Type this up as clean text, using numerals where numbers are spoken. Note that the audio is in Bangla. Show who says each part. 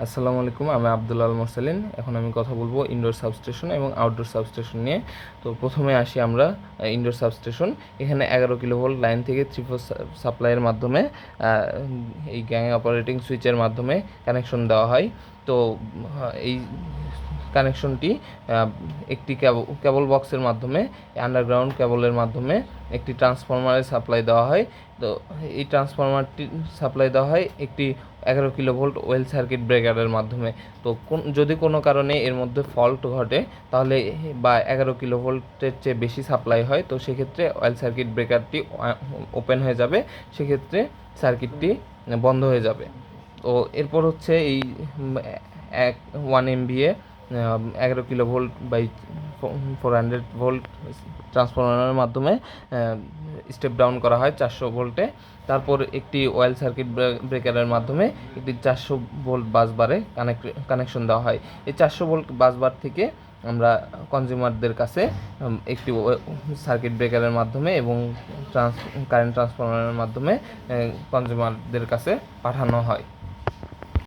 Speaker 1: আসসালামু আলাইকুম, আমি আব্দুল্লাহ আল মোরসালিন। এখন আমি কথা বলবো ইনডোর সাবস্টেশন এবং আউটডোর সাবস্টেশন নিয়ে। তো প্রথমে আসি আমরা ইনডোর সাবস্টেশন। এখানে 11 কিলোভোল্ট লাইন থেকে 3 ফেজ সাপ্লাইয়ের মাধ্যমে এই গ্যাং অপারেটিং সুইচের মাধ্যমে কানেকশন দেওয়া হয়। তো এই কানেকশনটি একটি কেবল বক্সের মাধ্যমে, আন্ডারগ্রাউন্ড কেবলের মাধ্যমে একটি ট্রান্সফরমারের সাপ্লাই দেওয়া হয়। তো এই ট্রান্সফরমারটি সাপ্লাই দেওয়া হয় একটি 11 কিলোভোল্ট ওয়েল সার্কিট ব্রেকারের মাধ্যমে। তো যদি কোনো কারণে এর মধ্যে ফল্ট ঘটে তাহলে, বা 11 কিলোভোল্টের চেয়ে বেশি সাপ্লাই হয়, তো সেক্ষেত্রে অয়েল সার্কিট ব্রেকারটি ওপেন হয়ে যাবে, সেক্ষেত্রে সার্কিটটি বন্ধ হয়ে যাবে। তো এরপর হচ্ছে এই 1 MVA 11 কিলোভোল্ট বাই 400 ভোল্ট ট্রান্সফরমারের মাধ্যমে স্টেপ ডাউন করা হয় 400 ভোল্টে। তারপর একটি অয়েল সার্কিট ব্রেকারের মাধ্যমে একটি 400 ভোল্ট বাসবারে কানেকশন দেওয়া হয়। এই 400 ভোল্ট বাসবার থেকে আমরা কনজিউমারদের কাছে একটি সার্কিট ব্রেকারের মাধ্যমে এবং কারেন্ট ট্রান্সফরমারের মাধ্যমে কনজিউমারদের কাছে পাঠানো হয়।